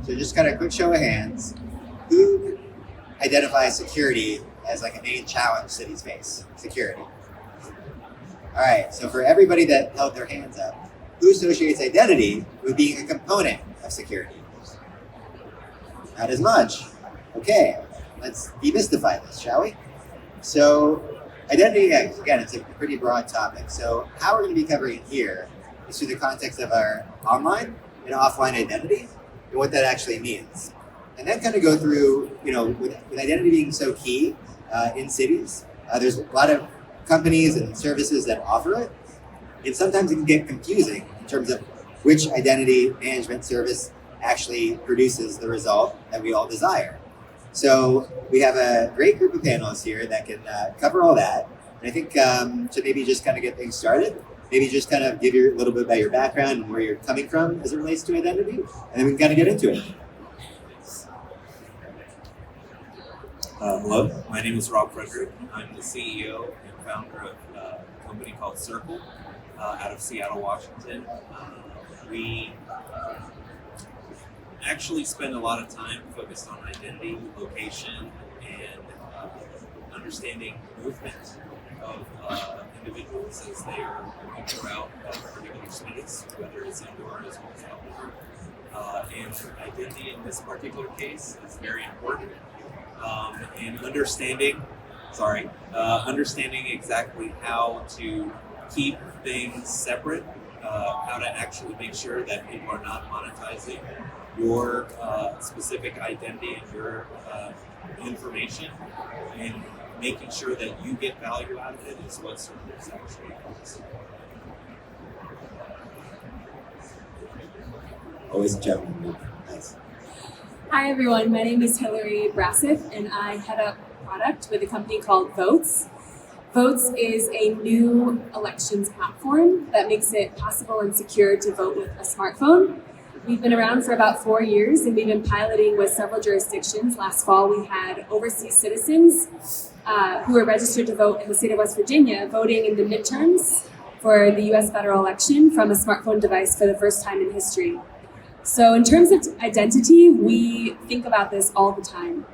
So just kind of quick show of hands. Who identifies security as like a main challenge cities face? Security. All right, so for everybody that held their hands up, who associates identity with being a component of security? Not as much. Okay, let's demystify this, shall we? So identity, again, it's a pretty broad topic. So how we're going to be covering it here is through the context of our online and offline identity and what that actually means. And then kind of go through, with identity being so key in cities, there's a lot of companies and services that offer it. And sometimes it can get confusing in terms of which identity management service actually produces the result that we all desire. So we have a great group of panelists here that can cover all that. And I think to maybe just kind of get things started, maybe just kind of give you a little bit about your background and where you're coming from as it relates to identity, and then we can kind of get into it. Hello, my name is Roop. I'm the CEO and founder of a company called Circle out of Seattle, Washington. We actually spend a lot of time focused on identity, location, and understanding movement of individuals as they are moving throughout a particular space, whether it's indoor as well as outdoor. And identity in this particular case is very important. And understanding exactly how to keep things separate, how to actually make sure that people are not monetizing your specific identity and your information, and making sure that you get value out of it is what Circle is actually focused on. Always a gentleman. Nice. Hi everyone, my name is Hillary Brasseth and I head up product with a company called Votes. Votes is a new elections platform that makes it possible and secure to vote with a smartphone. We've been around for about 4 years and we've been piloting with several jurisdictions. Last fall we had overseas citizens who were registered to vote in the state of West Virginia voting in the midterms for the US federal election from a smartphone device for the first time in history. So in terms of identity, we think about this all the time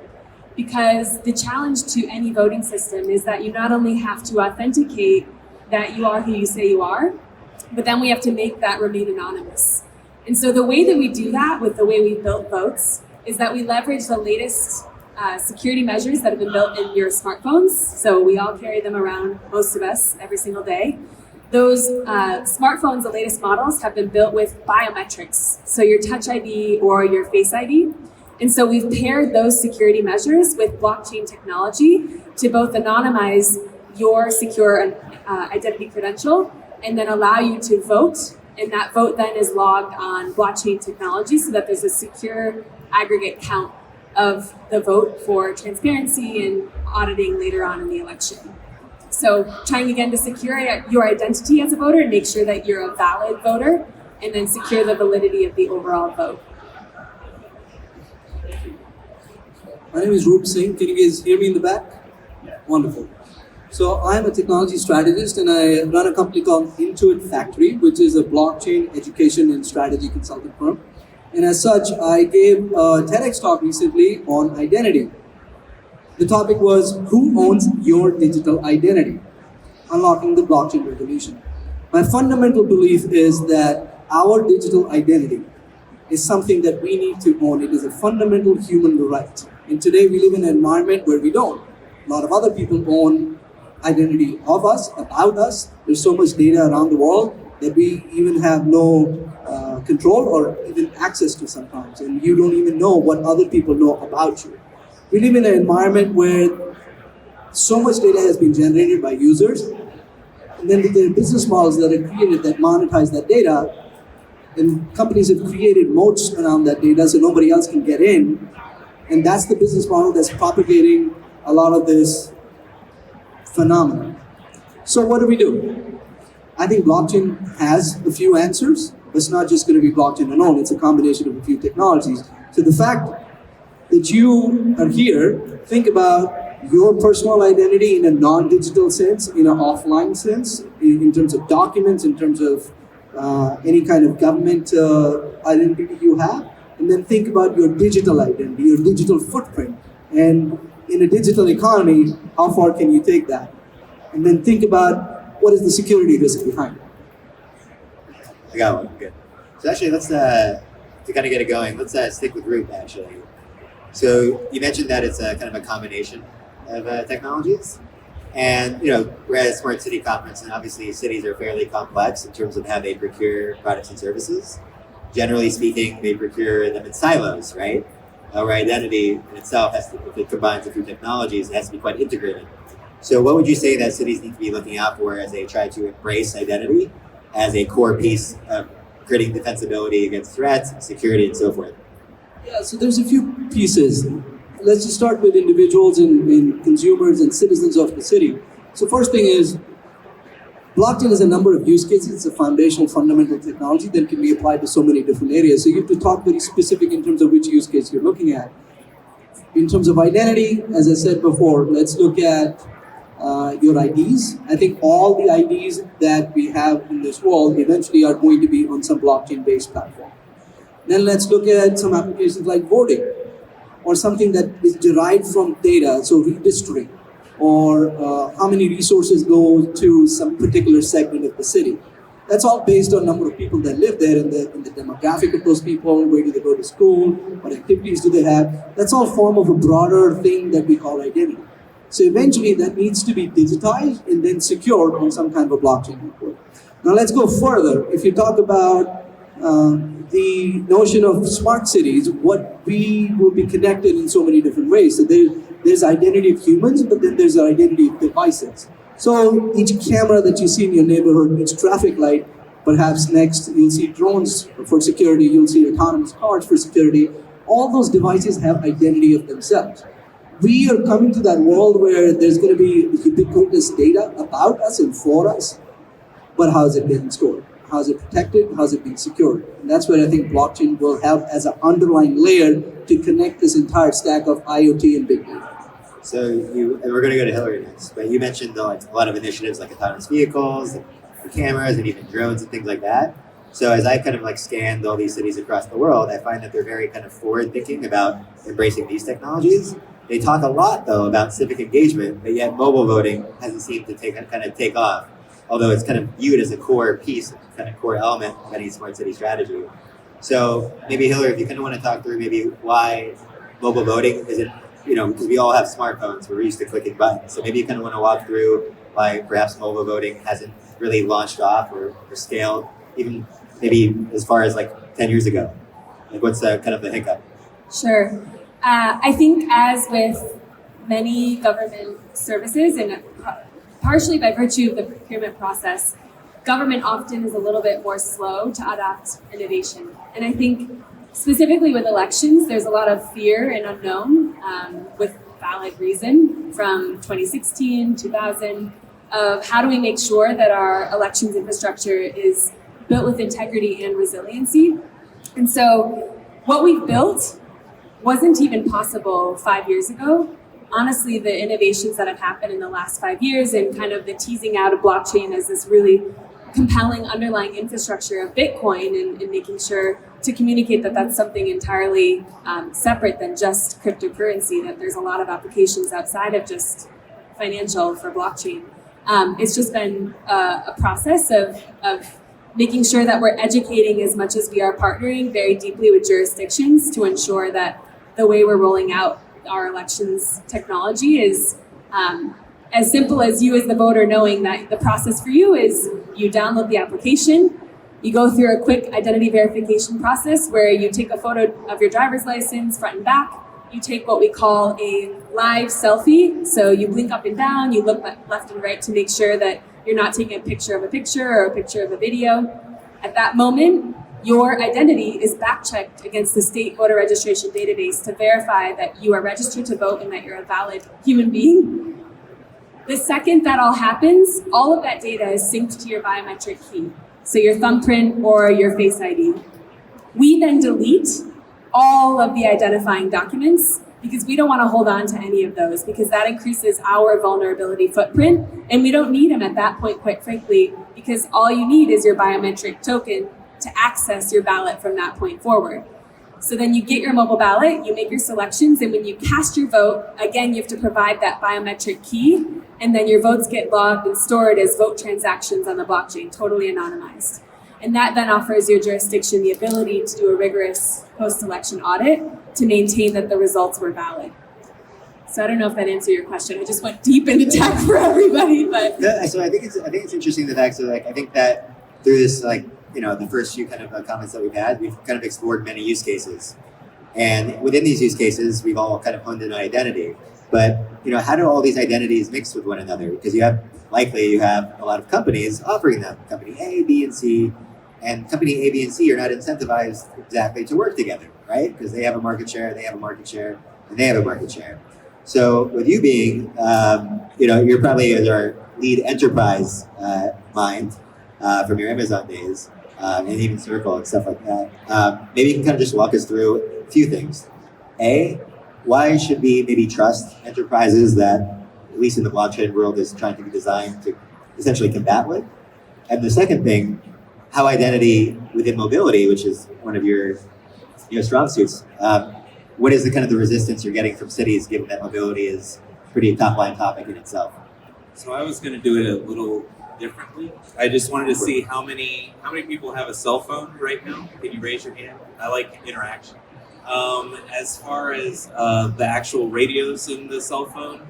because the challenge to any voting system is that you not only have to authenticate that you are who you say you are, but then we have to make that remain anonymous. And so the way that we do that with the way we built Votes is that we leverage the latest security measures that have been built in your smartphones. So we all carry them around, most of us, every single day. Those smartphones, the latest models, have been built with biometrics, so your Touch ID or your Face ID. And so we've paired those security measures with blockchain technology to both anonymize your secure identity credential and then allow you to vote. And that vote then is logged on blockchain technology so that there's a secure aggregate count of the vote for transparency and auditing later on in the election. So trying again to secure your identity as a voter and make sure that you're a valid voter, and then secure the validity of the overall vote. My name is Roop Singh. Can you guys hear me in the back? Yeah. Wonderful. So I'm a technology strategist and I run a company called Intuit Factory, which is a blockchain education and strategy consulting firm. And as such, I gave a TEDx talk recently on identity. The topic was, who owns your digital identity? Unlocking the blockchain revolution. My fundamental belief is that our digital identity is something that we need to own. It is a fundamental human right. And today we live in an environment where we don't. A lot of other people own identity of us, about us. There's so much data around the world that we even have no control or even access to sometimes. And you don't even know what other people know about you. We live in an environment where so much data has been generated by users, and then there are business models that are created that monetize that data, and companies have created moats around that data so nobody else can get in, and that's the business model that's propagating a lot of this phenomenon. So what do? I think blockchain has a few answers, but it's not just going to be blockchain alone, it's a combination of a few technologies. So the fact that you are here, think about your personal identity in a non-digital sense, in an offline sense, in terms of documents, in terms of any kind of government identity you have, And then think about your digital identity, your digital footprint. And in a digital economy, how far can you take that? And then think about what is the security risk behind it. I got one. Good. So actually, let's to kind of get it going. Let's stick with Roop actually. So you mentioned that it's a kind of a combination of technologies, and we're at a smart city conference, and obviously cities are fairly complex in terms of how they procure products and services. Generally speaking, they procure them in silos, right? Our identity in itself has to, if it combines a few technologies, it has to be quite integrated. So what would you say that cities need to be looking out for as they try to embrace identity as a core piece of creating defensibility against threats, security, and so forth? Yeah, so there's a few pieces. Let's just start with individuals and consumers and citizens of the city. So first thing is, blockchain has a number of use cases. It's a foundational, fundamental technology that can be applied to so many different areas. So you have to talk very specific in terms of which use case you're looking at. In terms of identity, as I said before, let's look at your IDs. I think all the IDs that we have in this world eventually are going to be on some blockchain-based platform. Then let's look at some applications like voting, or something that is derived from data, so redistricting, or how many resources go to some particular segment of the city. That's all based on number of people that live there and the demographic of those people, where do they go to school, what activities do they have. That's all form of a broader thing that we call identity. So eventually that needs to be digitized and then secured on some kind of a blockchain network. Now let's go further. If you talk about the notion of smart cities, what we will be connected in so many different ways. So there's identity of humans, but then there's identity of devices. So each camera that you see in your neighborhood, each traffic light, perhaps next you'll see drones for security, you'll see autonomous cars for security. All those devices have identity of themselves. We are coming to that world where there's going to be ubiquitous data about us and for us, but how is it getting stored? How is it protected? How is it being secured? And that's where I think blockchain will have as an underlying layer to connect this entire stack of IoT and big data. So and we're going to go to Hillary next, but you mentioned a lot of initiatives like autonomous vehicles, and cameras, and even drones and things like that. So as I kind of scanned all these cities across the world, I find that they're very kind of forward thinking about embracing these technologies. They talk a lot though about civic engagement, but yet mobile voting hasn't seemed to take off. Although it's kind of viewed as a core piece, kind of core element of any smart city strategy. So maybe Hillary, if you kind of want to talk through maybe why mobile voting isn't, because we all have smartphones, we're used to clicking buttons. So maybe you kind of want to walk through why perhaps mobile voting hasn't really launched off or scaled, even maybe as far as 10 years ago. What's kind of the hiccup? Sure. I think as with many government services, and partially by virtue of the procurement process, government often is a little bit more slow to adopt innovation. And I think specifically with elections, there's a lot of fear and unknown, with valid reason, from 2016, 2000, of how do we make sure that our elections infrastructure is built with integrity and resiliency. And so what we've built wasn't even possible 5 years ago. Honestly, the innovations that have happened in the last 5 years and kind of the teasing out of blockchain as this really compelling underlying infrastructure of Bitcoin and making sure to communicate that that's something entirely separate than just cryptocurrency, that there's a lot of applications outside of just financial for blockchain. It's just been a process of making sure that we're educating as much as we are partnering very deeply with jurisdictions to ensure that the way we're rolling out our elections technology is as simple as you as the voter knowing that the process for you is you download the application, you go through a quick identity verification process where you take a photo of your driver's license front and back, you take what we call a live selfie, so you blink up and down, you look left and right to make sure that you're not taking a picture of a picture or a picture of a video. At that moment, your identity is back-checked against the state voter registration database to verify that you are registered to vote and that you're a valid human being. The second that all happens, all of that data is synced to your biometric key, so your thumbprint or your Face ID. We then delete all of the identifying documents because we don't want to hold on to any of those because that increases our vulnerability footprint, and we don't need them at that point, quite frankly, because all you need is your biometric token to access your ballot from that point forward. So then you get your mobile ballot, you make your selections, and when you cast your vote, again, you have to provide that biometric key, and then your votes get logged and stored as vote transactions on the blockchain, totally anonymized. And that then offers your jurisdiction the ability to do a rigorous post-election audit to maintain that the results were valid. So I don't know if that answered your question. I just went deep into tech for everybody, but No, so I think it's interesting the fact. So like I think that through this the first few kind of comments that we've had, we've kind of explored many use cases, and within these use cases, we've all kind of honed in on identity. But how do all these identities mix with one another? Because you have a lot of companies offering them, company A, B, and C, and company A, B, and C are not incentivized exactly to work together, right? Because they have a market share, they have a market share, and they have a market share. So with you being, you're probably our lead enterprise mind from your Amazon days, and even Circle and stuff like that. Maybe you can kind of just walk us through a few things. A, why should we maybe trust enterprises that, at least in the blockchain world, is trying to be designed to essentially combat with? And the second thing, how identity within mobility, which is one of your strong suits, what is the resistance you're getting from cities, given that mobility is a pretty top-line topic in itself? So I was going to do it a little differently. I just wanted to see how many people have a cell phone right now. Can you raise your hand? I like interaction. As far as the actual radios in the cell phone,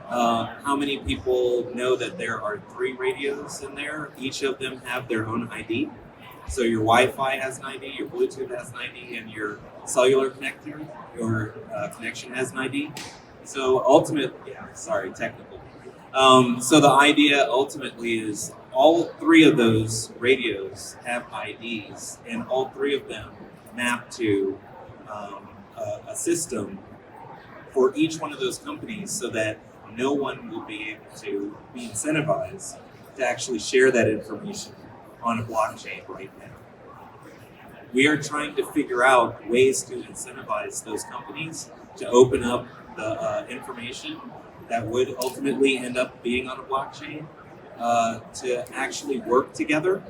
how many people know that there are 3 radios in there? Each of them have their own ID. So your Wi-Fi has an ID, your Bluetooth has an ID, and your cellular connection has an ID. So technical. So the idea ultimately is all 3 of those radios have IDs, and all 3 of them map to a system for each one of those companies, so that no one will be able to be incentivized to actually share that information on a blockchain right now. We are trying to figure out ways to incentivize those companies to open up the information that would ultimately end up being on a blockchain to actually work together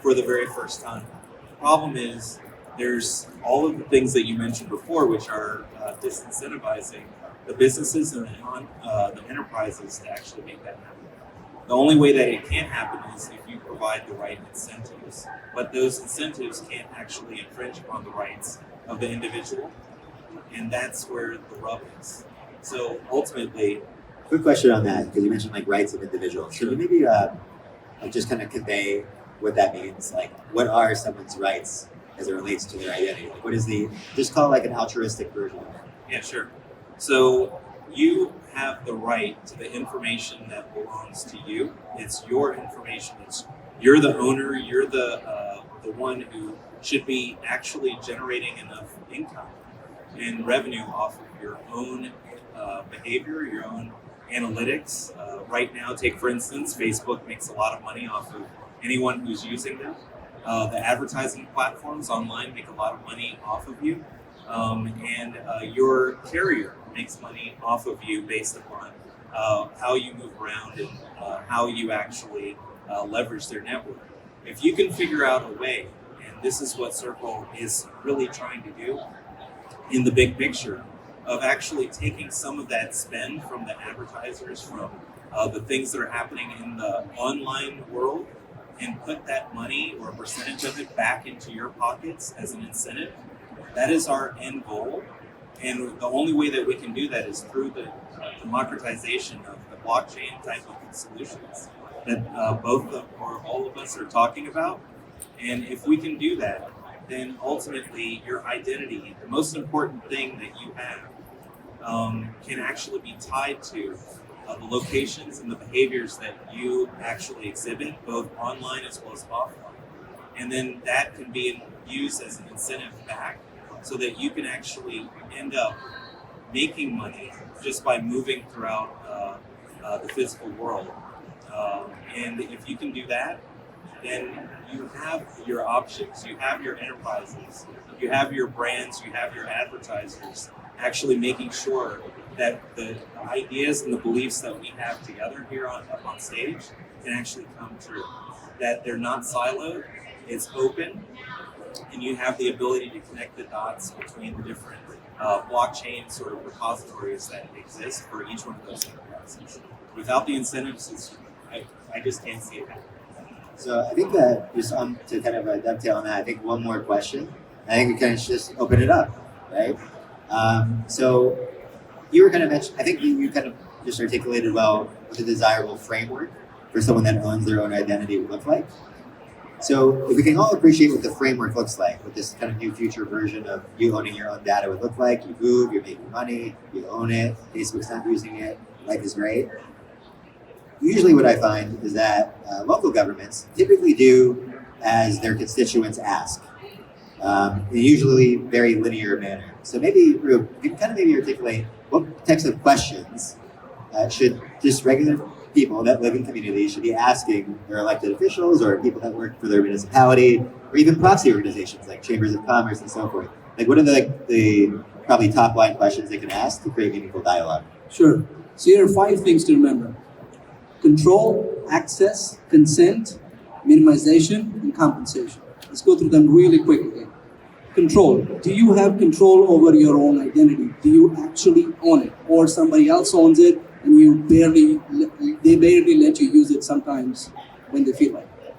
for the very first time. The problem is there's all of the things that you mentioned before, which are disincentivizing the businesses and the enterprises to actually make that happen. The only way that it can happen is if you provide the right incentives, but those incentives can't actually infringe upon the rights of the individual, and that's where the rub is. So ultimately, Quick question on that, because you mentioned rights of individuals. Can you maybe just kind of convey what that means? What are someone's rights as it relates to their identity? What is just call it an altruistic version of it? Yeah, sure. So you have the right to the information that belongs to you. It's your information. You're the owner. You're the one who should be actually generating enough income and revenue off of your own behavior, your own analytics. Right now, take for instance, Facebook makes a lot of money off of anyone who's using them. The advertising platforms online make a lot of money off of you. And your carrier makes money off of you based upon how you move around and how you actually leverage their network. If you can figure out a way, and this is what Circle is really trying to do in the big picture, of actually taking some of that spend from the advertisers, from the things that are happening in the online world, and put that money or a percentage of it back into your pockets as an incentive. That is our end goal. And the only way that we can do that is through the democratization of the blockchain type of solutions that all of us are talking about. And if we can do that, then ultimately your identity, the most important thing that you have, can actually be tied to the locations and the behaviors that you actually exhibit, both online as well as offline. And then that can be used as an incentive back, so that you can actually end up making money just by moving throughout the physical world. And if you can do that, then you have your options, you have your enterprises, you have your brands, you have your advertisers actually making sure that the ideas and the beliefs that we have together here up on stage can actually come true. That they're not siloed, it's open, and you have the ability to connect the dots between the different blockchain sort of repositories that exist for each one of those enterprises. Without the incentives, I just can't see it happening. So I think that just to kind of dovetail on that, I think one more question. I think we kind of just open it up, right? So you were kind of mentioned, I think you kind of just articulated well what the desirable framework for someone that owns their own identity would look like. So if we can all appreciate what the framework looks like, what this kind of new future version of you owning your own data would look like, you move, you're making money, you own it, Facebook's not using it, life is great. Usually what I find is that local governments typically do as their constituents ask, in a usually very linear manner. So maybe, Roop, you can kind of maybe articulate what types of questions should just regular people that live in communities should be asking their elected officials or people that work for their municipality or even proxy organizations like chambers of commerce and so forth. Like what are the probably top line questions they can ask to create meaningful dialogue? Sure. So here are 5 things to remember: control, access, consent, minimization, and compensation. Let's go through them really quickly. Control. Do you have control over your own identity? Do you actually own it? Or somebody else owns it and they barely let you use it sometimes when they feel like it.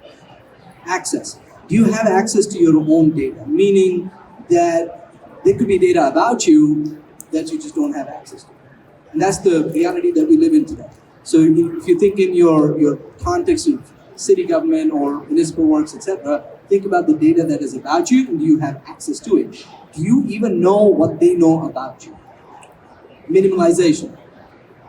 Access. Do you have access to your own data? Meaning that there could be data about you that you just don't have access to. And that's the reality that we live in today. So if you think in your context of city government or municipal works, etc., think about the data that is about you and do you have access to it? Do you even know what they know about you? Minimalization.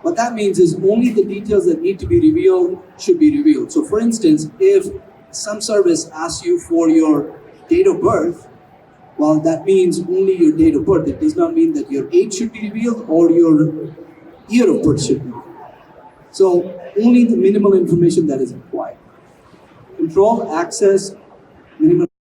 What that means is only the details that need to be revealed should be revealed. So for instance, if some service asks you for your date of birth, well, that means only your date of birth. It does not mean that your age should be revealed or your year of birth should be revealed. So only the minimal information that is required. Control, access, minimal